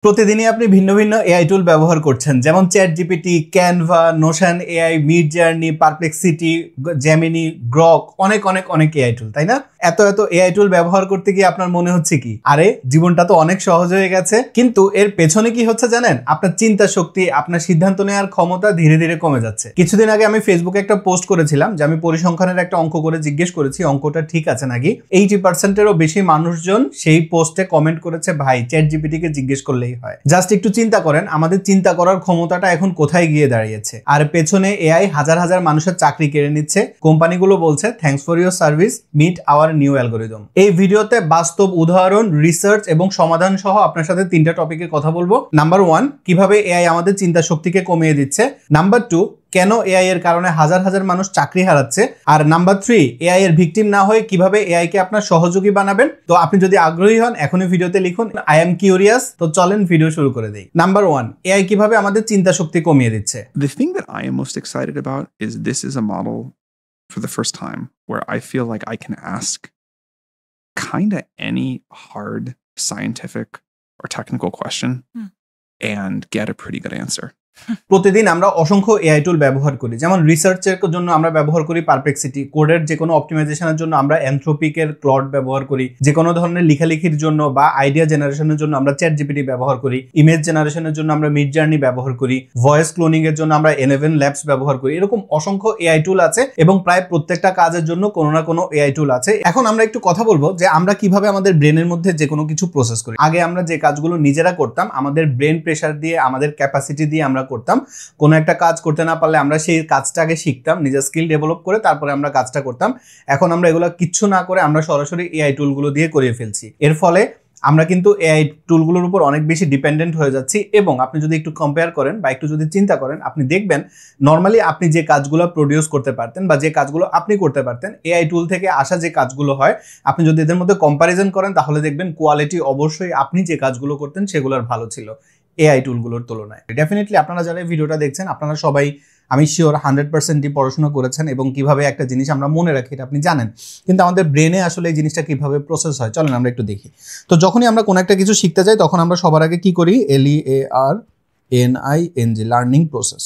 প্রতিদিনই আপনি ভিন্ন ভিন্ন এআই টুল ব্যবহার করছেন, যেমন chat GPT, Canva, Notion AI, mid journey, Perplexity, Gemini, Grok, অনেক অনেক অনেক এআই টুল, তাই না? এত এআই টুল ব্যবহার করতে গিয়ে আপনার মনে হচ্ছে কি, আরে জীবনটা তো অনেক সহজ হয়ে গেছে। কিন্তু এর পেছনে কি হচ্ছে জানেন? আপনার চিন্তা শক্তি, আপনার সিদ্ধান্ত নেওয়ার ক্ষমতা ধীরে ধীরে কমে যাচ্ছে। কিছুদিন আগে আমি ফেসবুকে একটা পোস্ট করেছিলাম যে আমি পরিসংখ্যানের একটা অঙ্ক করে জিজ্ঞেস করেছি অঙ্কটা ঠিক আছে নাকি। 80%-এরও বেশি মানুষজন সেই পোস্টে কমেন্ট করেছে, ভাই চ্যাট জিপিটি কে জিজ্ঞেস করলেই হয়। জাস্ট একটু চিন্তা করেন, আমাদের চিন্তা করার ক্ষমতাটা এখন কোথায় গিয়ে দাঁড়িয়েছে। আর পেছনে এআই হাজার হাজার মানুষের চাকরি কেড়ে নিচ্ছে। কোম্পানিগুলো বলছে thanks for your service, meet our new algorithm. এই ভিডিওতে বাস্তব উদাহরণ, রিসার্চ এবং সমাধান সহ আপনার সাথে 3টা টপিকে কথা বলবো। নাম্বার 1, কিভাবে এআই আমাদের চিন্তা শক্তিকে কমিয়ে দিচ্ছে। নাম্বার 2, কেন এআই এর কারণে হাজার হাজার মানুষ চাকরি হারাচ্ছে। আর নাম্বার 3, এআই এর ভিকটিম না হয়ে কিভাবে এআই কে আপনার সহযোগী বানাবেন। তো আপনি যদি আগ্রহী হন এখনই ভিডিওতে লিখুন আই এম কিউরিয়াস। তো চলেন ভিডিও শুরু করে দেই। নাম্বার 1, এআই কিভাবে আমাদের চিন্তা শক্তি কমিয়ে দিচ্ছে। The thing that I am most excited about is this is a model for the first time where I feel like I can ask kind of any hard scientific or technical question and get a pretty good answer. প্রতিদিন আমরা অসংখ্য AI টুল ব্যবহার করি, যেমন রিসার্চের জন্য আমরা ব্যবহার করি পারপ্লেক্সিটি, কোডের যে কোনো অপটিমাইজেশনের জন্য আমরা অ্যানথ্রোপিকের ক্লড ব্যবহার করি, যে কোনো ধরনের লেখালেখির জন্য বা আইডিয়া জেনারেশনের জন্য আমরা চ্যাট জিপিটি ব্যবহার করি, ইমেজ জেনারেশনের জন্য আমরা মিড জার্নি ব্যবহার করি, ভয়েস ক্লোনিং এর জন্য আমরা N11 ল্যাবস ব্যবহার করি। এরকম অসংখ্য এআই টুল আছে এবং প্রায় প্রত্যেকটা কাজের জন্য কোনো না কোনো এআই টুল আছে। এখন আমরা একটু কথা বলবো যে আমরা কিভাবে আমাদের ব্রেনের মধ্যে যে কোনো কিছু প্রসেস করি। আগে আমরা যে কাজগুলো নিজেরা করতাম, আমাদের ব্রেন প্রেসার দিয়ে, আমাদের ক্যাপাসিটি দিয়ে আমরা করতাম। কোনো একটা কাজ করতে না পারলে আমরা সেই কাজটাকে শিখতাম, নিজের স্কিল ডেভেলপ করে তারপরে আমরা কাজটা করতাম। এখন আমরা এগুলো কিচ্ছু না করে আমরা সরাসরি এআই টুলগুলো দিয়ে করিয়ে ফেলছি। এর ফলে আমরা কিন্তু এআই টুলগুলোর উপর অনেক বেশি ডিপেন্ডেন্ট হয়ে যাচ্ছি। এবং আপনি যদি একটু কম্পেয়ার করেন বা একটু যদি চিন্তা করেন, আপনি দেখবেন নর্মালি আপনি যে কাজগুলো প্রডিউস করতে পারতেন বা যে কাজগুলো আপনি করতে পারতেন, এআই টুল থেকে আসা যে কাজগুলো হয়, আপনি যদি এদের মধ্যে কম্প্যারিজন করেন তাহলে দেখবেন কোয়ালিটি অবশ্যই আপনি যে কাজগুলো করতেন সেগুলোর ভালো ছিল এআই টুলগুলোর তুলনায়। ডেফিনেটলি আপনারা যারা ভিডিওটা দেখছেন আপনারা সবাই আমি শিওর 100%ই পড়াশোনা করেছেন এবং কিভাবে একটা জিনিস আমরা মনে রাখি এটা আপনি জানেন। কিন্তু আমাদের ব্রেনে আসলে এই জিনিসটা কিভাবে প্রসেস হয় চলেন আমরা একটু দেখি। তো যখনই আমরা কোনো একটা কিছু শিখতে যাই তখন আমরা সবার আগে কি করি, LEARNING, লার্নিং প্রসেস।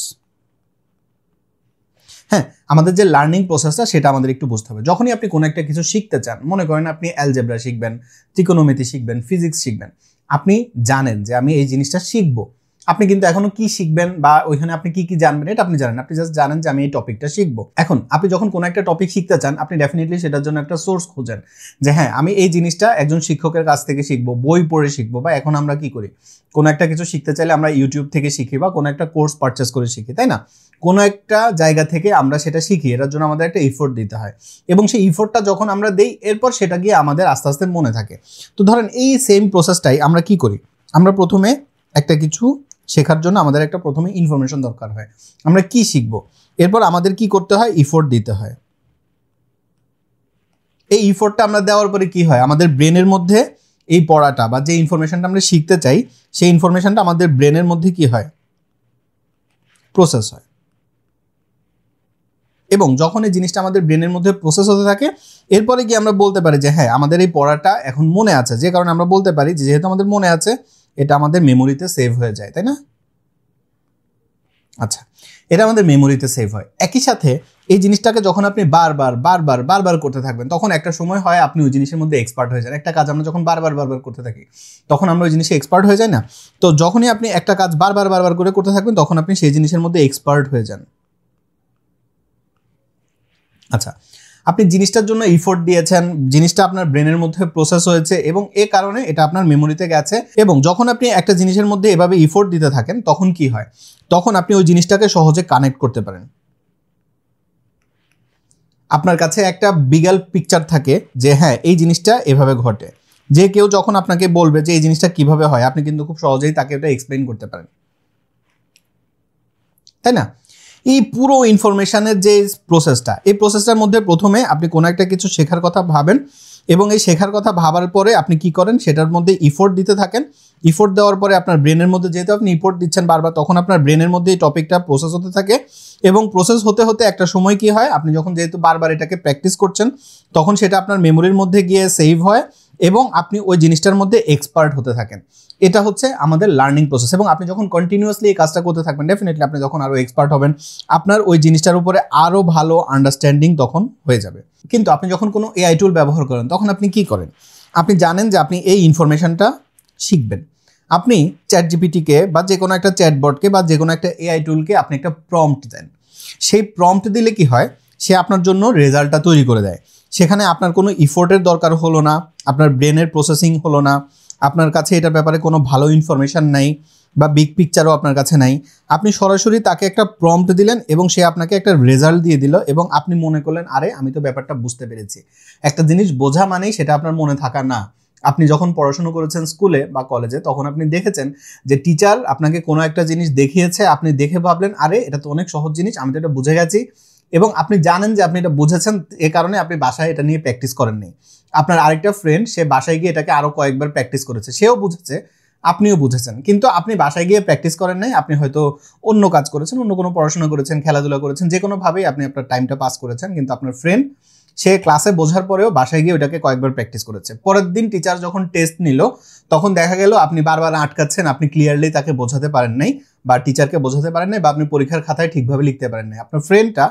হ্যাঁ, আমাদের যে লার্নিং প্রসেসটা সেটা আমাদের একটু বুঝতে হবে। যখনই আপনি কোনো একটা কিছু শিখতে চান, মনে করেন আপনি অ্যালজেব্রা শিখবেন, ত্রিকোণমিতি শিখবেন, ফিজিক্স শিখবেন, আপনি জানেন যে আমি এই জিনিসটা শিখবো। আপনি কিন্তু এখনো কি শিখবেন বা ওইখানে আপনি কি কি জানবেন এটা আপনি জানেন, আপনি জাস্ট জানেন যে আমি এই টপিকটা শিখবো। এখন আপনি যখন কোনো একটা টপিক শিখতে চান আপনি ডেফিনেটলি সেটার জন্য একটা সোর্স খোঁজেন যে হ্যাঁ আমি এই জিনিসটা একজন শিক্ষকের কাছ থেকে শিখবো, বই পড়ে শিখবো। বা এখন আমরা কি করি, কোনো একটা কিছু শিখতে চাইলে আমরা ইউটিউব থেকে শিখি বা কোনো একটা কোর্স পারচেস করে শিখি, তাই না? কোনো একটা জায়গা থেকে আমরা সেটা শিখি, এটার জন্য আমাদের একটা ইফোর্ট দিতে হয় এবং সেই ইফোর্টটা যখন আমরা দেই এরপর সেটা গিয়ে আমাদের আস্তে আস্তে মনে থাকে। তো ধরেন এই সেম প্রসেসটাই আমরা কি করি, আমরা প্রথমে একটা কিছু শেখার জন্য আমাদের একটা প্রথমে ইনফরমেশন দরকার হয়, আমরা কি শিখবো, এরপর আমাদের কি করতে হয়, ইফোর্ট দিতে হয়। এই ইফোর্টটা আমরা দেওয়ার পরে কি হয়, আমাদের ব্রেনের মধ্যে এই পড়াটা বা যে ইনফরমেশনটা আমরা শিখতে চাই সেই ইনফরমেশনটা আমাদের ব্রেনের মধ্যে কি হয়, প্রসেস হয়। এবং যখন এই জিনিসটা আমাদের ব্রেনের মধ্যে প্রসেস হতে থাকে এরপরে কি আমরা বলতে পারি যে হ্যাঁ আমাদের এই পড়াটা এখন মনে আছে, যে কারণে আমরা বলতে পারি যে যেহেতু আমাদের মনে আছে এটা আমাদের মেমোরিতে সেভ হয়ে যায়, তাই না? আচ্ছা, এটা আমাদের মেমোরিতে সেভ হয়। একই সাথে এই জিনিসটাকে যখন আপনি বারবার করতে থাকবেন তখন একটা সময় হয় আপনি ওই জিনিসের মধ্যে এক্সপার্ট হয়ে যান। একটা কাজ আমরা যখন বারবার করতে থাকি তখন আমরা ওই জিনিসে এক্সপার্ট হয়ে যাই না? তো যখনই আপনি একটা কাজ বারবার করে করতে থাকবেন তখন আপনি সেই জিনিসের মধ্যে এক্সপার্ট হয়ে যান। আচ্ছা, আপনি জিনিসটার জন্য ইফোর্ট দিয়েছেন, জিনিসটা আপনার ব্রেনের মধ্যে প্রসেস হয়েছে এবং এ কারণে এটা আপনার মেমোরিতে গেছে। এবং যখন আপনি একটা জিনিসের মধ্যে এভাবে ইফোর্ট দিতে থাকেন তখন কি হয়, তখন আপনি ওই জিনিসটাকে সহজে কানেক্ট করতে পারেন। আপনার কাছে একটা বিগাল পিকচার থাকে যে হ্যাঁ এই জিনিসটা এভাবে ঘটে। যে কেউ যখন আপনাকে বলবে যে এই জিনিসটা কিভাবে হয় আপনি কিন্তু খুব সহজেই তাকে এটা এক্সপ্লেইন করতে পারেন, তাই না? এই পুরো ইনফরমেশনের যে প্রসেসটা, এই প্রসেসটার মধ্যে প্রথমে আপনি কোনো একটা কিছু শেখার কথা ভাবেন এবং এই শেখার কথা ভাবার পরে আপনি কি করেন, সেটার মধ্যে ইফোর্ট দিতে থাকেন। ইফোর্ট দেওয়ার পরে আপনার ব্রেনের মধ্যে যেহেতু আপনি ইফোর্ট দিচ্ছেন বারবার, তখন আপনার ব্রেনের মধ্যে এই টপিকটা প্রসেস হতে থাকে এবং প্রসেস হতে হতে একটা সময় কি হয়, আপনি যখন যেহেতু বারবার এটাকে প্র্যাকটিস করছেন তখন সেটা আপনার মেমোরির মধ্যে গিয়ে সেভ হয় এবং আপনি ওই জিনিসটার মধ্যে এক্সপার্ট হতে থাকেন। এটা হচ্ছে আমাদের লার্নিং প্রসেস। এবং আপনি যখন কন্টিনিউয়াসলি এই কাজটা করতে থাকবেন, ডেফিনেটলি আপনি যখন আরও এক্সপার্ট হবেন, আপনার ওই জিনিসটার উপরে আরও ভালো আন্ডারস্ট্যান্ডিং তখন হয়ে যাবে। কিন্তু আপনি যখন কোনো এআই টুল ব্যবহার করেন তখন আপনি কি করেন? আপনি জানেন যে আপনি এই ইনফরমেশনটা শিখবেন। আপনি চ্যাট জিপিটিকে বা যে কোনো একটা চ্যাটবটকে বা যে কোনো একটা এআই টুলকে আপনি একটা প্রম্পট দেন। সেই প্রম্পট দিলে কি হয়, সে আপনার জন্য রেজাল্টটা তৈরি করে দেয়। সেখানে আপনার কোনো ইফোর্টের দরকার হলো না, আপনার ব্রেনের প্রসেসিং হলো না, আপনার কাছে এটার ব্যাপারে কোনো ভালো ইনফরমেশান নাই বা বিগ পিকচারও আপনার কাছে নাই। আপনি সরাসরি তাকে একটা প্রম্পট দিলেন এবং সে আপনাকে একটা রেজাল্ট দিয়ে দিল এবং আপনি মনে করলেন আরে আমি তো ব্যাপারটা বুঝতে পেরেছি। একটা জিনিস বোঝা মানেই সেটা আপনার মনে থাকা না। আপনি যখন পড়াশোনা করেছেন স্কুলে বা কলেজে, তখন আপনি দেখেছেন যে টিচার আপনাকে কোনো একটা জিনিস দেখিয়েছে, আপনি দেখে ভাবলেন আরে এটা তো অনেক সহজ জিনিস, আমি তো এটা বুঝে গেছি, এবং আপনি জানেন যে আপনি এটা বুঝেছেন, এ কারণে আপনি বাসায় এটা নিয়ে প্র্যাকটিস করেননি। আপনার আরেকটা ফ্রেন্ড সে বাসায় গিয়ে এটাকে আরও কয়েকবার প্র্যাকটিস করেছে, সেও বুঝেছে, আপনিও বুঝেছেন, কিন্তু আপনি বাসায় গিয়ে প্র্যাকটিস করেন নাই। আপনি হয়তো অন্য কাজ করেছেন, অন্য কোনো পড়াশোনা করেছেন, খেলাধুলা করেছেন, যে কোনোভাবেই আপনি আপনার টাইমটা পাস করেছেন, কিন্তু আপনার ফ্রেন্ড সে ক্লাসে বোঝার পরেও বাসায় গিয়ে ওটাকে কয়েকবার প্র্যাকটিস করেছে। পরের দিন টিচার যখন টেস্ট নিল তখন দেখা গেল আপনি বারবার আটকাচ্ছেন, আপনি ক্লিয়ারলি তাকে বোঝাতে পারেন নাই বা টিচারকে বোঝাতে পারেন নাই বা আপনি পরীক্ষার খাতায় ঠিকভাবে লিখতে পারেন নাই। আপনার ফ্রেন্ডটা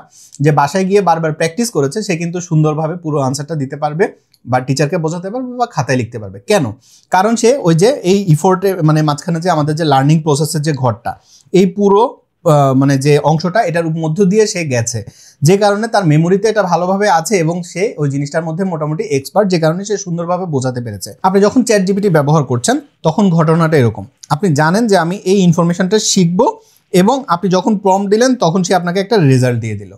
যে বাসায় গিয়ে বারবার প্র্যাকটিস করেছে সে কিন্তু সুন্দরভাবে পুরো আনসারটা দিতে পারবে বা টিচারকে বোঝাতে পারবে বা খাতায় লিখতে পারবে। কেন? কারণ সে ওই যে এই ইফোর্টে মানে মাঝখানে যে আমাদের যে লার্নিং প্রসেসের যে ঘরটা, এই পুরো মানে যে অংশটা এটার মধ্য দিয়ে সে গেছে, যে কারণে তার মেমোরিতে এটা ভালোভাবে আছে এবং সে ওই জিনিসটার মধ্যে মোটামুটি এক্সপার্ট, যে কারণে সে সুন্দরভাবে বোঝাতে পেরেছে। আপনি যখন চ্যাট জিপিটি ব্যবহার করছেন তখন ঘটনাটা এরকম, আপনি জানেন যে আমি এই ইনফরমেশনটা শিখবো এবং আপনি যখন প্রম্পট দিলেন তখন সে আপনাকে একটা রেজাল্ট দিয়ে দিল।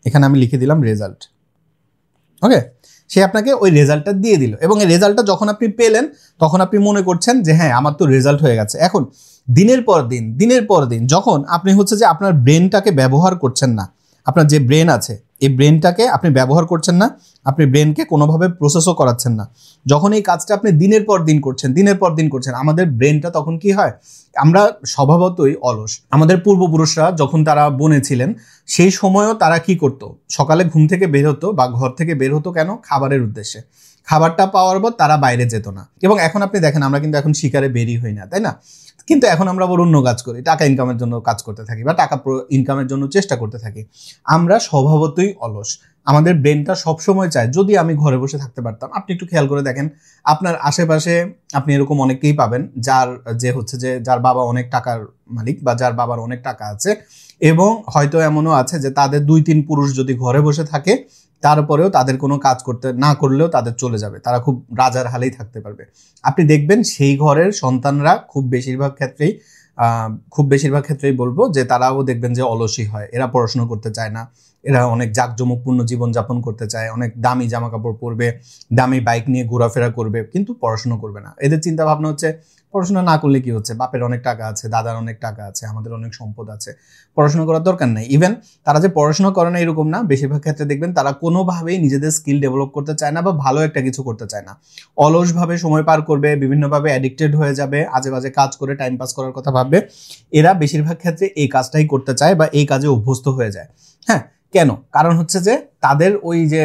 এখানে আমি লিখে দিলাম রেজাল্ট। ওকে, সে আপনাকে ওই রেজাল্টটা দিয়ে দিল এবং এই রেজাল্টটা যখন আপনি পেলেন তখন আপনি মনে করছেন যে হ্যাঁ আমার তো রেজাল্ট হয়ে গেছে। এখন দিনের পর দিন যখন আপনি হচ্ছে যে আপনার ব্রেনটাকে ব্যবহার করছেন না, আপনার যে ব্রেন আছে এই ব্রেনটাকে আপনি ব্যবহার করছেন না, আপনি ব্রেনকে কোনোভাবে প্রসেসও করাচ্ছেন না, যখন এই কাজটা আপনি দিনের পর দিন করছেন, আমাদের ব্রেনটা তখন কি হয়, আমরা স্বভাবতই অলস। আমাদের পূর্বপুরুষরা যখন তারা বনে ছিলেন সেই সময়ও তারা কি করতো, সকালে ঘুম থেকে বের হতো বা ঘর থেকে বের হতো কেন? খাবারের উদ্দেশ্যে। খাবারটা পাওয়ার পর তারা বাইরে যেত না। এবং এখন আপনি দেখেন আমরা কিন্তু এখন শিকারে বেরিয়ে হই না, তাই না? কিন্তু এখন আমরা আবার অন্য কাজ করি, টাকা ইনকামের জন্য কাজ করতে থাকি বা টাকা ইনকামের জন্য চেষ্টা করতে থাকি। আমরা স্বভাবতই অলস, আমাদের ব্রেনটা সবসময় চায় যদি আমি ঘরে বসে থাকতে পারতাম। আপনি একটু খেয়াল করে দেখেন আপনার আশেপাশে আপনি এরকম অনেককেই পাবেন যার বাবা অনেক টাকার মালিক বা যার বাবার অনেক টাকা আছে, এবং হয়তো এমনও আছে যে তাদের 2-3 পুরুষ যদি ঘরে বসে থাকে তারপরেও তাদের কোনো কাজ করতে না করলেও তাদের চলে যাবে, তারা খুব রাজার হালেই থাকতে পারবে। আপনি দেখবেন সেই ঘরের সন্তানরা খুব বেশিরভাগ ক্ষেত্রেই বলবো যে তারাও দেখবেন যে অলসী হয়, এরা পড়াশোনা করতে চায় না, এরা অনেক জাঁকজমকপূর্ণ জীবনযাপন করতে চায়, অনেক দামি জামা কাপড় পরবে, দামি বাইক নিয়ে ঘোরাফেরা করবে, কিন্তু পড়াশোনা করবে না। এদের চিন্তা ভাবনা হচ্ছে পড়াশোনা না করলে কি হচ্ছে, বাপের অনেক টাকা আছে, দাদার অনেক টাকা আছে, আমাদের অনেক সম্পদ আছে, পড়াশোনা করার দরকার নেই। ইভেন তারা যে পড়াশোনা করে না এরকম না, বেশিরভাগ ক্ষেত্রে দেখবেন তারা কোনোভাবেই নিজেদের স্কিল ডেভেলপ করতে চায় না বা ভালো একটা কিছু করতে চায় না, অলসভাবে সময় পার করবে, বিভিন্নভাবে অ্যাডিক্টেড হয়ে যাবে, আজে বাজে কাজ করে টাইম পাস করার কথা ভাববে। এরা বেশিরভাগ ক্ষেত্রে এই কাজটাই করতে চায় বা এই কাজে অভ্যস্ত হয়ে যায়। হ্যাঁ, কেন? কারণ হচ্ছে যে তাদের ওই যে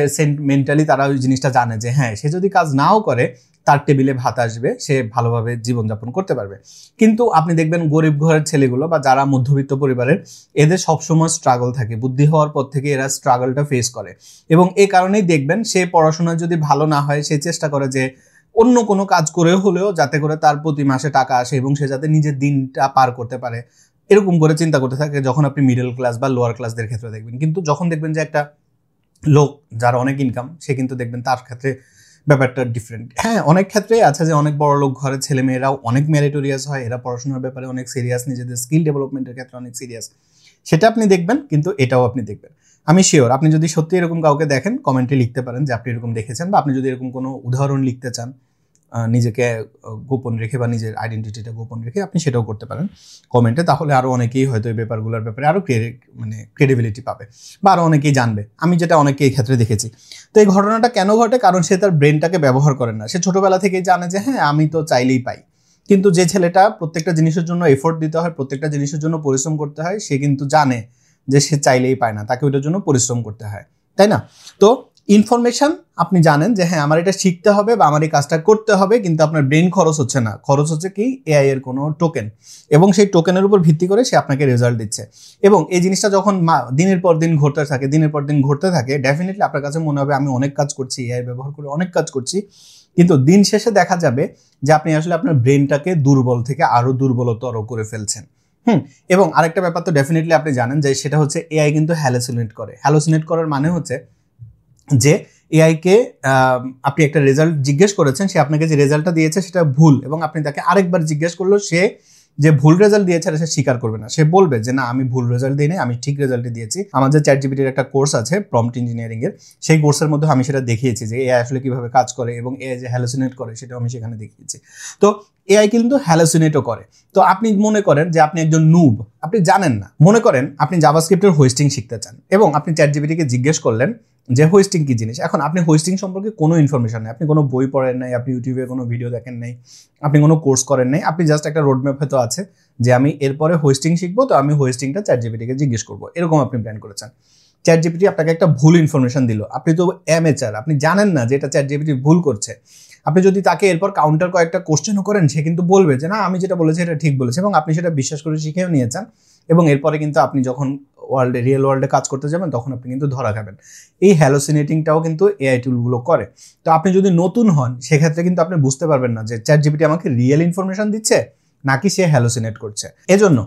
মেন্টালি তারা ওই জিনিসটা জানে যে হ্যাঁ সে যদি কাজ নাও করে তার টেবিলে ভাত আসবে, সে ভালোভাবে জীবনযাপন করতে পারবে। কিন্তু আপনি দেখবেন গরিব ঘরের ছেলেগুলো বা যারা মধ্যবিত্ত পরিবারের, এদের সবসময় স্ট্রাগল থাকে, বুদ্ধি হওয়ার পর থেকে এরা স্ট্রাগলটা ফেস করে, এবং এই কারণেই দেখবেন সে পড়াশোনা যদি ভালো না হয় সে চেষ্টা করে যে অন্য কোনো কাজ করে হলেও যাতে করে তার প্রতি মাসে টাকা আসে এবং সে যাতে নিজের দিনটা পার করতে পারে, এরকম করে চিন্তা করতে থাকে। যখন আপনি মিডল ক্লাস বা লোয়ার ক্লাসদের ক্ষেত্রে দেখবেন, কিন্তু যখন দেখবেন যে একটা লোক যার অনেক ইনকাম, সে কিন্তু দেখবেন তার ক্ষেত্রে ব্যাপারটা ডিফারেন্ট। হ্যাঁ, অনেক ক্ষেত্রেই আছে যে অনেক বড় লোক ঘরের ছেলে মেয়েরাও অনেক মেরিটোরিয়াস হয়, এরা পড়াশোনার ব্যাপারে অনেক সিরিয়াস, নিজেদের স্কিল ডেভেলপমেন্টের ক্ষেত্রে অনেক সিরিয়াস, সেটা আপনি দেখবেন। কিন্তু এটাও আপনি দেখবেন, আমি শিওর আপনি যদি সত্যি এরকম কাউকে দেখেন কমেন্টে লিখতে পারেন যে আপনি এরকম দেখেছেন, বা আপনি যদি এরকম কোনো উদাহরণ লিখতে চান নিজেকে গোপন রেখে বা নিজের আইডেন্টিটিটা গোপন রেখে, আপনি সেটাও করতে পারেন কমেন্টে। তাহলে আরও অনেকেই হয়তো এই ব্যাপারগুলোর ব্যাপারে আরও ক্রেডিবিলিটি পাবে বা আরও অনেকেই জানবে। আমি যেটা অনেকে এই ক্ষেত্রে দেখেছি। তো এই ঘটনাটা কেন ঘটে? কারণ সে তার ব্রেনটাকে ব্যবহার করে না। সে ছোটোবেলা থেকেই জানে যে হ্যাঁ আমি তো চাইলেই পাই। কিন্তু যে ছেলেটা প্রত্যেকটা জিনিসের জন্য এফোর্ট দিতে হয়, প্রত্যেকটা জিনিসের জন্য পরিশ্রম করতে হয়, সে কিন্তু জানে যে সে চাইলেই পায় না, তাকে ওইটার জন্য পরিশ্রম করতে হয়, তাই না? তো ইনফরমেশন আপনি জানেন যে হ্যাঁ আমার এটা শিখতে হবে বা আমার এই কাজটা করতে হবে, কিন্তু আপনার ব্রেন খরচ হচ্ছে না, খরচ হচ্ছে কি এআই এর কোনো টোকেন, এবং সেই টোকেনের উপর ভিত্তি করে সে আপনাকে রেজাল্ট দিচ্ছে। এবং এই জিনিসটা যখন দিনের পর দিন ঘটতে থাকে ডেফিনেটলি আপনার কাছে মনে হবে আমি অনেক কাজ করছি, এআই ব্যবহার করে অনেক কাজ করছি, কিন্তু দিন শেষে দেখা যাবে যে আপনি আসলে আপনার ব্রেনটাকে দুর্বল থেকে আরো দুর্বলতর করে ফেলছেন। এবং আরেকটা ব্যাপার তো ডেফিনেটলি আপনি জানেন যে সেটা হচ্ছে এআই কিন্তু হ্যালোসিনেট করার মানে হচ্ছে যে এআইকে আপনি একটা রেজাল্ট জিজ্ঞেস করেছেন, সে আপনাকে যে রেজাল্টটা দিয়েছে সেটা ভুল, এবং আপনি তাকে আরেকবার জিজ্ঞেস করলো, সে যে ভুল রেজাল্ট দিয়েছে সে স্বীকার করবে না, সে বলবে যে না আমি ভুল রেজাল্ট দিই নাই, আমি ঠিক রেজাল্টই দিয়েছি। আমাদের চ্যাটজিপিটির একটা কোর্স আছে প্রম্পট ইঞ্জিনিয়ারিং এর, সেই কোর্সের মধ্যে আমি সেটা দেখিয়েছি যে এআই আসলে কিভাবে কাজ করে, এবং এআই যে হ্যালোসিনেট করে সেটাও আমি সেখানে দেখিয়েছি। তো এআই কিন্তু হ্যালোসিনেটও করে। তো আপনি মনে করেন যে আপনি একজন নুব, আপনি জানেন না, মনে করেন আপনি জাভাস্ক্রিপ্টের হোস্টিং শিখতে চান এবং আপনি চ্যাটজিপিটিকে জিজ্ঞেস করলেন যে হোস্টিং কি জিনিস। এখন আপনি হোস্টিং সম্পর্কে কোনো ইনফরমেশন নেই, আপনি কোনো বই পড়েন নাই, আপনি ইউটিউবে কোনো ভিডিও দেখেন নাই, আপনি কোনো কোর্স করেন নাই, আপনি জাস্ট একটা রোডম্যাপ হয়তো আছে যে আমি এরপরে হোস্টিং শিখবো, তো আমি হোস্টিংটা চ্যাটজিপিটিকে জিজ্ঞেস করবো, এরকম আপনি প্ল্যান করেছেন। চ্যাটজিপিটি আপনাকে একটা ভুল ইনফরমেশন দিল, আপনি তো অ্যামেচার, আপনি জানেন না যে এটা চ্যাটজিপিটি ভুল করছে। আপনি যদি তাকে এরপর কাউন্টার কয়েকটা কোশ্চেনও করেন, সে কিন্তু বলবে যে না আমি যেটা বলেছি এটা ঠিক বলেছে, এবং আপনি সেটা বিশ্বাস করে শিখেও নিয়েছেন, এবং এরপরে কিন্তু আপনি যখন রিয়েল ওয়ার্ল্ডে কাজ করতে যাবেন তখন আপনি কিন্তু ধরা খাবেন। এই হ্যালোসিনেটিংটাও কিন্তু এআই টুলগুলো করে। তো আপনি যদি নতুন হন সেক্ষেত্রে কিন্তু আপনি বুঝতে পারবেন না যে চ্যাটজিপিটি আমাকে রিয়েল ইনফরমেশন দিচ্ছে নাকি সে হ্যালোসিনেট করছে। এজন্য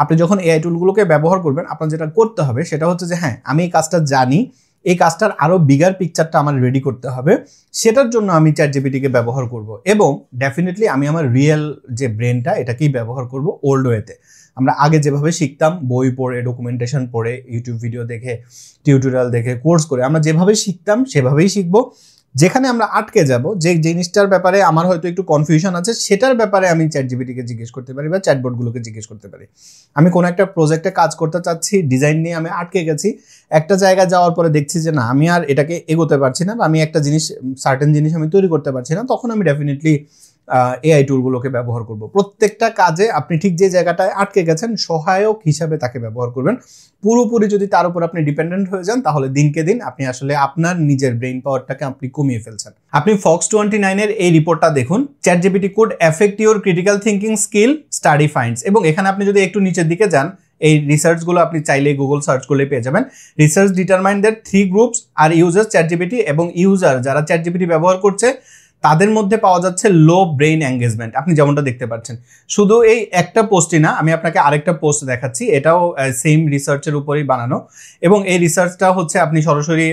আপনি যখন এআই টুলগুলোকে ব্যবহার করবেন, আপনার যেটা করতে হবে সেটা হচ্ছে যে হ্যাঁ আমি এই কাজটা জানি, এই কাজটার আরো বিগার পিকচারটা আমার রেডি করতে হবে, সেটার জন্য আমি চ্যাটজিপিটিকে ব্যবহার করব, এবং ডেফিনেটলি আমি আমার রিয়েল যে ব্রেনটা এটাকেই ব্যবহার করব ওল্ড ওয়েতে। আমরা আগে যেভাবে শিখতাম বই পড়ে, ডকুমেন্টেশন পড়ে, ইউটিউব ভিডিও দেখে, টিউটোরিয়াল দেখে, কোর্স করে, আমরা যেভাবে শিখতাম সেভাবেই শিখবো। যেখানে আমরা আটকে যাব, যে জিনিসটার ব্যাপারে আমার হয়তো একটু কনফিউশন আছে, সেটার ব্যাপারে আমি চ্যাটজিপিটিকে জিজ্ঞেস করতে পারি বা চ্যাটবটগুলোকে জিজ্ঞেস করতে পারি। আমি কোনো একটা প্রজেক্টে কাজ করতে চাচ্ছি, ডিজাইন নিয়ে আমি আটকে গেছি, একটা জায়গায় যাওয়ার পরে দেখছি যে না আমি আর এটাকে এগোতে পারছি না, বা আমি একটা জিনিস সার্টেন জিনিস আমি তৈরি করতে পারছি না, তখন আমি ডেফিনেটলি এআই টুলগুলোকে ব্যবহার করব। প্রত্যেকটা কাজে আপনি ঠিক যে জায়গাটায় আটকে গেছেন সহায়ক হিসাবে তাকে ব্যবহার করবেন। পুরোপুরি যদি তার উপর আপনি ডিপেন্ডেন্ট হয়ে যান তাহলে দিনকে দিন আপনি আসলে আপনার নিজের ব্রেইন পাওয়ারটাকে আপনি কমিয়ে ফেলছেন। আপনি ফক্স 29 এর এই রিপোর্টটা দেখুন, ChatGPT could effect your critical thinking skill, study finds. এবং এখানে আপনি যদি একটু নিচের দিকে যান, এই রিসার্চগুলো আপনি চাইলে গুগল সার্চ করলে পেয়ে যাবেন। Research determine that 3 groups are users ChatGPT, এবং ইউজার যারা চ্যাটজিপিটি ব্যবহার করছে তাদের মধ্যে পাওয়া যাচ্ছে লো ব্রেইন এঙ্গেজমেন্ট। আপনি যেমনটা দেখতে পাচ্ছেন, শুধু এই একটা পোস্টই না, আমি আপনাকে আরেকটা পোস্ট দেখাচ্ছি, এটাও সেম রিসার্চের উপরেই বানানো, এবং এই রিসার্চটা হচ্ছে আপনি সরাসরি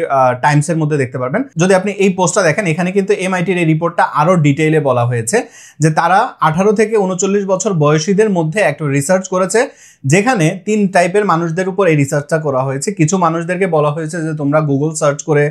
টাইমসের মধ্যে দেখতে পারবেন। যদি আপনি এই পোস্টটা দেখেন, এখানে কিন্তু এমআইটির এই রিপোর্টটা আরো ডিটেইলে বলা হয়েছে যে তারা 18 থেকে 39 বছর বয়সীদের মধ্যে একটা রিসার্চ করেছে, যেখানে 3 টাইপের মানুষদের উপর এই রিসার্চটা করা হয়েছে। কিছু মানুষদেরকে বলা হয়েছে যে তোমরা গুগল সার্চ করে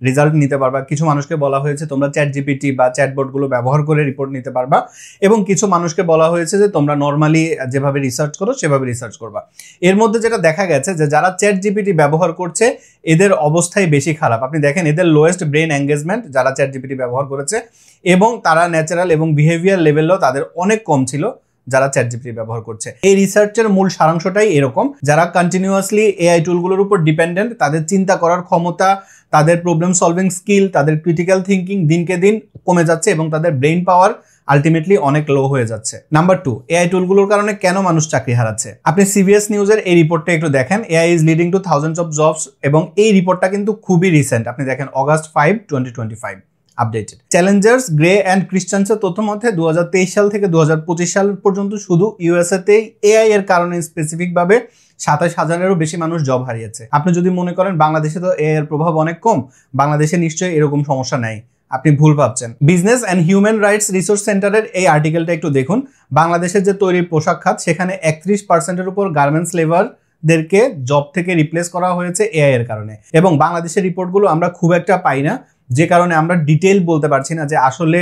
রিজাল্ট নিতে পারবা, কিছু মানুষকে বলা হয়েছে তোমরা চ্যাটজিপিটি বা চ্যাটবটগুলো ব্যবহার করে রিপোর্ট নিতে পারবা, এবং কিছু মানুষকে বলা হয়েছে যে তোমরা নর্মালি যেভাবে রিসার্চ করো সেভাবে রিসার্চ করবা। এর মধ্যে যেটা দেখা গেছে যে যারা চ্যাটজিপিটি ব্যবহার করছে এদের অবস্থাই বেশি খারাপ। আপনি দেখেন এদের লোয়েস্ট ব্রেন এঙ্গেজমেন্ট যারা চ্যাটজিপিটি ব্যবহার করেছে, এবং তারা ন্যাচারাল এবং বিহেভিয়ার লেভেলও তাদের অনেক কম ছিল যারা চ্যাটজিপিটি ব্যবহার করছে। এই রিসার্চের মূল সারাংশটাই এরকম, যারা কন্টিনিউয়াসলি এআই টুলগুলোর উপর ডিপেন্ডেন্ট, তাদের চিন্তা করার ক্ষমতা, তাদের প্রবলেম সলভিং স্কিল, তাদের ক্রিটিক্যাল থিঙ্কিং দিনকে দিন কমে যাচ্ছে, এবং তাদের ব্রেইন পাওয়ার আলটিমেটলি অনেক লো হয়ে যাচ্ছে। নাম্বার 2, এআই টুলগুলোর কারণে কেন মানুষ চাকরি হারাচ্ছে। আপনি সিবিএস নিউজের এই রিপোর্টটা একটু দেখেন, AI is leading to thousands of jobs, এবং এই রিপোর্টটা কিন্তু খুবই রিসেন্ট। আপনি দেখেন August 5, 2025 updated. Challengers, Gray and ক্রিশ্চানসের তথ্য মধ্যে 2023 সাল থেকে 2025 সাল পর্যন্ত শুধু ইউএসএতেই এআই এর কারণে স্পেসিফিকভাবে 27,000-এরও বেশি মানুষ জব হারিয়েছে। আপনি যদি মনে করেন বাংলাদেশে তো এআই এর প্রভাব অনেক কম, বাংলাদেশে নিশ্চয়ই এরকম সমস্যা নাই, আপনি ভুল ভাবছেন। Business and human rights resource সেন্টারের এই আর্টিকেলটা একটু দেখুন। বাংলাদেশের যে তৈরি পোশাক খাত, সেখানে 31%-এর উপর গার্মেন্টস লেবারদেরকে জব থেকে রিপ্লেস করা হয়েছে এআই এর কারণে। এবং বাংলাদেশের রিপোর্টগুলো আমরা খুব একটা পাই না, যে কারণে আমরা ডিটেইল বলতে পারছি না যে আসলে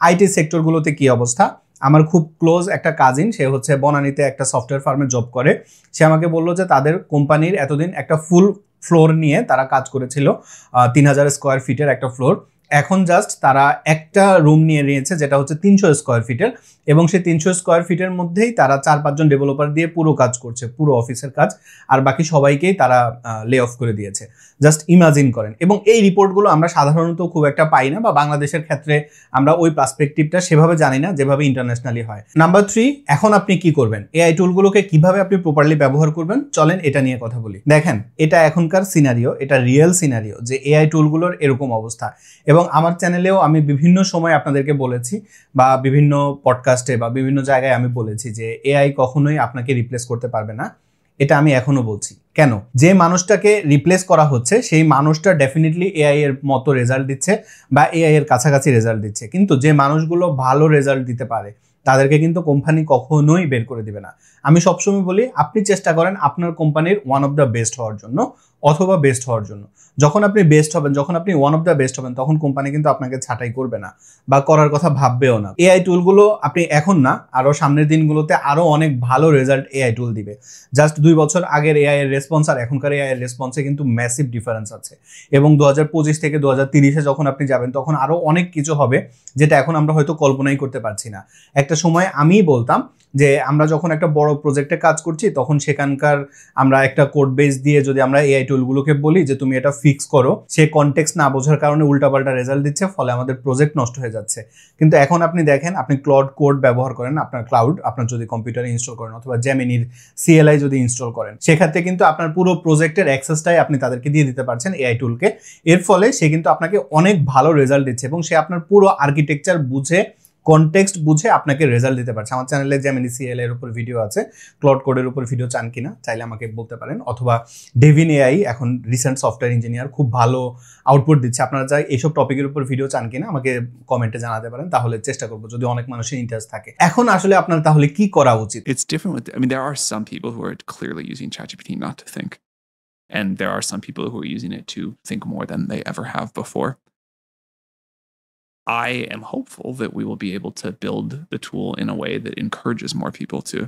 আইটি সেক্টরগুলোতে কি অবস্থা। আমার খুব ক্লোজ একটা কাজিন, সে হচ্ছে বনানীতে একটা সফটওয়্যার ফার্মে জব করে, সে আমাকে বললো যে তাদের কোম্পানির এতদিন একটা ফুল ফ্লোর নিয়ে তারা কাজ করেছিল, 3000 স্কোয়ার ফিটের একটা ফ্লোর। এখন জাস্ট তারা একটা রুম নিয়ে নিয়েছে যেটা হচ্ছে 300 স্কোয়ার ফিটের, এবং সেই 300 স্কোয়ার ফিটের মধ্যেই তারা 4-5 জন ডেভেলপার দিয়ে পুরো কাজ করছে, পুরো অফিসের কাজ, আর বাকি সবাইকেই তারা লে অফ করে দিয়েছে। জাস্ট ইমাজিন করেন। এবং এই রিপোর্টগুলো আমরা সাধারণত খুব একটা পাই না, বা বাংলাদেশের ক্ষেত্রে আমরা ওই পার্সপেক্টিভটা সেভাবে জানি না যেভাবে ইন্টারন্যাশনালি হয়। নাম্বার 3, এখন আপনি কি করবেন? এআই টুলগুলোকে কিভাবে আপনি প্রপারলি ব্যবহার করবেন, চলেন এটা নিয়ে কথা বলি। দেখেন, এটা এখনকার সিনারিও, এটা রিয়েল সিনারিও যে এআই টুলগুলোর এরকম অবস্থা। এবং আমার চ্যানেলেও আমি বিভিন্ন সময় আপনাদেরকে বলেছি, বা বিভিন্ন পডকাস্টে বা বিভিন্ন জায়গায় আমি বলেছি যে এআই কখনোই আপনাকে রিপ্লেস করতে পারবে না। এটা আমি এখনো বলছি। কেন? যে মানুষটাকে রিপ্লেস করা হচ্ছে সেই মানুষটা ডেফিনেটলি এআই এর মতো রেজাল্ট দিচ্ছে বা এআই এর কাছাকাছি রেজাল্ট দিচ্ছে, কিন্তু যে মানুষগুলো ভালো রেজাল্ট দিতে পারে তাদেরকে কিন্তু কোম্পানি কখনোই বের করে দিবে না। আমি সবসময় বলি, আপনি চেষ্টা করেন আপনার কোম্পানির ওয়ান অফ দ্য বেস্ট হওয়ার জন্য, অথবা বেস্ট হওয়ার জন্য। যখন আপনি বেস্ট হবেন, যখন আপনি ওয়ান অফ দ্য বেস্ট হবেন, তখন কোম্পানি কিন্তু আপনাকে ছাঁটাই করবে না বা করার কথা ভাববেও না। এআই টুলগুলো আপনি এখন না, আরও সামনের দিনগুলোতে আরও অনেক ভালো রেজাল্ট এআই টুল দিবে। জাস্ট 2 বছর আগের এআই এর রেসপন্স আর এখনকার এআই এর রেসপন্সে কিন্তু ম্যাসিভ ডিফারেন্স আছে। এবং 2025 থেকে 2030-এ যখন আপনি যাবেন, তখন আরও অনেক কিছু হবে যেটা এখন আমরা হয়তো কল্পনাই করতে পারছি না। একটা সময় আমিই বলতাম যে আমরা যখন একটা বড় প্রজেক্টে কাজ করছি, তখন সেখানকার আমরা একটা কোড বেস দিয়ে যদি আমরা এআই টুলগুলোকে বলি যে তুমি এটা ফিক্স করো, সে কনটেক্সট না বোঝার কারণে উল্টাপাল্টা রেজাল্ট দিচ্ছে, ফলে আমাদের প্রজেক্ট নষ্ট হয়ে যাচ্ছে। কিন্তু এখন আপনি দেখেন, আপনি ক্লাউড কোড ব্যবহার করেন, আপনার ক্লাউড আপনার যদি কম্পিউটারে ইনস্টল করেন, অথবা জেমিনির CLI যদি ইনস্টল করেন, সেক্ষেত্রে কিন্তু আপনার পুরো প্রজেক্টের অ্যাক্সেসটাই আপনি তাদেরকে দিয়ে দিতে পারছেন এআই টুলকে। এর ফলে সে কিন্তু আপনাকে অনেক ভালো রেজাল্ট দিচ্ছে, এবং সে আপনার পুরো আর্কিটেকচার বুঝে, কনটেক্সট বুঝে আপনাকে রেজাল্ট দিতে পারছে। আমার চ্যানেলে জেমিনি CLI এর উপর ভিডিও আছে, ক্লাউড কোডের উপর ভিডিও চান কিনা চাইলে আমাকে বলতে পারেন, অথবা ডেভিন AI এখন রিসেন্ট সফটওয়্যার ইঞ্জিনিয়ার, খুব ভালো আউটপুট দিচ্ছে। আপনারা চাই এইসব টপিকের উপর ভিডিও চান কিনা আমাকে কমেন্টে জানাতে পারেন, তাহলে চেষ্টা করবো যদি অনেক মানুষের ইন্টারেস্ট থাকে। এখন আসলে আপনার তাহলে কি করা উচিত? It's different with, I mean, there are some people who are clearly using ChatGPT not to think. And there are some people who are using it to think more than they ever have before. I am hopeful that we will be able to build the tool in a way that encourages more people to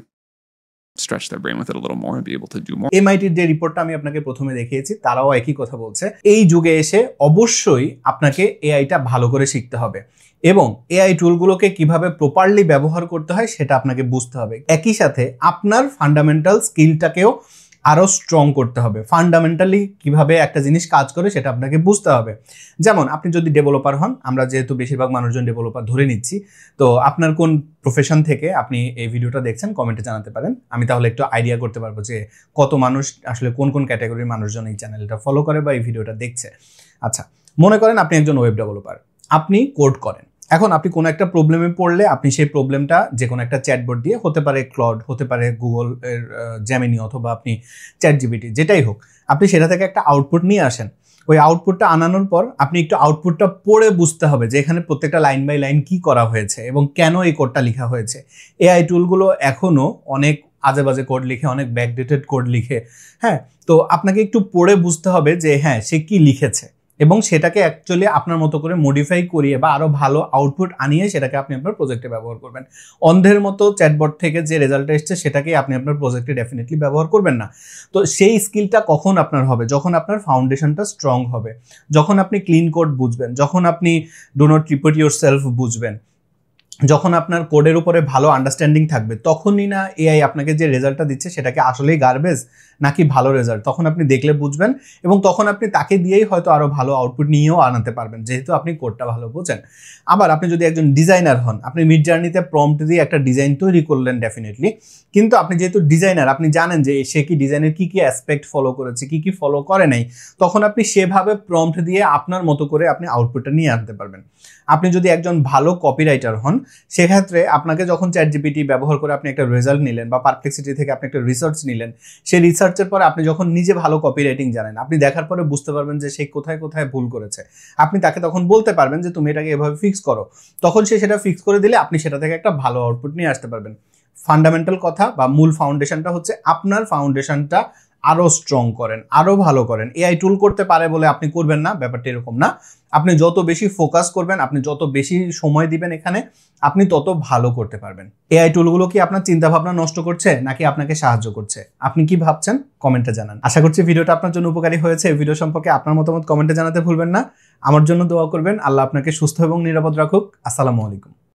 stretch their brain with it a little more and be able to do more. MIT-র যে রিপোর্টটা আমি আপনাকে প্রথমে দেখিয়েছি, তারাও একই কথা বলছে। এই যুগে এসে অবশ্যই আপনাকে এআইটা ভালো করে শিখতে হবে, এবং এআই টুলগুলোকে কিভাবে প্রপারলি ব্যবহার করতে হয় সেটা আপনাকে বুঝতে হবে। একই সাথে আপনার ফান্ডামেন্টাল স্কিলটাকেও আরও স্ট্রং করতে হবে। ফান্ডামেন্টালি কিভাবে একটা জিনিস কাজ করে সেটা আপনাকে বুঝতে হবে। যেমন আপনি যদি ডেভেলপার হন, আমরা যেহেতু বেশিরভাগ মানুষজন ডেভেলপার ধরে নিচ্ছি, তো আপনার কোন প্রফেশন থেকে আপনি এই ভিডিওটা দেখছেন কমেন্টে জানাতে পারেন। আমি তাহলে একটু আইডিয়া করতে পারবো যে কত মানুষ আসলে কোন কোন ক্যাটাগরির মানুষজন এই চ্যানেলটা ফলো করে বা এই ভিডিওটা দেখছে। আচ্ছা, মনে করেন আপনি একজন ওয়েব ডেভেলপার, আপনি কোড করেন। এখন আপনি কোনো একটা প্রবলেমে পড়লে আপনি সেই প্রবলেমটা যে কোনো একটা চ্যাটবট দিয়ে, হতে পারে ক্লড, হতে পারে গুগল এর জেমিনি, অথবা আপনি ChatGPT, যেটাই হোক, আপনি সেটা থেকে একটা আউটপুট নিয়ে আসেন। ওই আউটপুটটা আনানোর পর আপনি একটু আউটপুটটা পড়ে বুঝতে হবে যে এখানে প্রত্যেকটা লাইন বাই লাইন কি করা হয়েছে এবং কেন এই কোডটা লেখা হয়েছে। এআই টুলগুলো এখনও অনেক আজে বাজে কোড লিখে, অনেক ব্যাকডেটেড কোড লিখে। হ্যাঁ, তো আপনাকে একটু পড়ে বুঝতে হবে যে হ্যাঁ সে কি লিখেছে, এবং সেটাকে অ্যাকচুয়ালি আপনার মতো করে মডিফাই করিয়ে বা আরও ভালো আউটপুট আনিয়ে সেটাকে আপনি আপনার প্রজেক্টে ব্যবহার করবেন। অন্ধের মতো চ্যাটবট থেকে যে রেজাল্ট এসছে সেটাকেই আপনি আপনার প্রজেক্টে ডেফিনেটলি ব্যবহার করবেন না। তো সেই স্কিলটা কখন আপনার হবে? যখন আপনার ফাউন্ডেশনটা স্ট্রং হবে, যখন আপনি ক্লিন কোড বুঝবেন, যখন আপনি ডু নট রিপিট ইউরসেলফ বুঝবেন, যখন আপনার কোডের উপরে ভালো আন্ডারস্ট্যান্ডিং থাকবে, তখনই না এআই আপনাকে যে রেজাল্টটা দিচ্ছে সেটাকে আসলেই গার্বেজ নাকি ভালো রেজাল্ট, তখন আপনি দেখলে বুঝবেন, এবং তখন আপনি তাকে দিয়েই হয়তো আরও ভালো আউটপুট নিয়েও আনাতে পারবেন, যেহেতু আপনি কোডটা ভালো বোঝেন। আবার আপনি যদি একজন ডিজাইনার হন, আপনি মিড জার্নিতে প্রম্পট দিয়ে একটা ডিজাইন তৈরি করলেন ডেফিনেটলি, কিন্তু আপনি যেহেতু ডিজাইনার, আপনি জানেন যে সে কি ডিজাইনের কী কী অ্যাসপেক্ট ফলো করেছে, কী কী ফলো করে নাই, তখন আপনি সেভাবে প্রম্পট দিয়ে আপনার মতো করে আপনি আউটপুটটা নিয়ে আনতে পারবেন। আপনি যদি একজন ভালো কপিরাইটার হন, সেক্ষেত্রে আপনাকে যখন ChatGPT ব্যবহার করে আপনি একটা রেজাল্ট নিলেন, বা পারপ্লেক্সিটি থেকে আপনি একটা রিসার্চ নিলেন, সেই রিসার্চের পরে আপনি যখন নিজে ভালো কপিরাইটিং জানেন, আপনি দেখার পরে বুঝতে পারবেন যে সে কোথায় কোথায় ভুল করেছে, আপনি তাকে তখন বলতে পারবেন যে তুমি এটাকে এভাবে ফিক্স করো, তখন সে সেটা ফিক্স করে দিলে আপনি সেটা থেকে একটা ভালো আউটপুট নিয়ে আসতে পারবেন। ফান্ডামেন্টাল কথা বা মূল ফাউন্ডেশনটা হচ্ছে আপনার ফাউন্ডেশনটা আরো স্ট্রং করেন, আরো ভালো করেন। এআই টুল করতে পারে বলে আপনি করবেন না, ব্যাপারটা এরকম না। আপনি যত বেশি ফোকাস করবেন, আপনি যত বেশি সময় দিবেন এখানে, আপনি তত ভালো করতে পারবেন। এআই টুলগুলো কি আপনার চিন্তা ভাবনা নষ্ট করছে নাকি আপনাকে সাহায্য করছে? আপনি কি ভাবছেন কমেন্টে জানান। আশা করছি ভিডিওটা আপনার জন্য উপকারী হয়েছে। এই ভিডিও সম্পর্কে আপনার মতামত কমেন্টে জানাতে ভুলবেন না। আমার জন্য দোয়া করবেন। আল্লাহ আপনাকে সুস্থ এবং নিরাপদ রাখুক। আসসালামু আলাইকুম।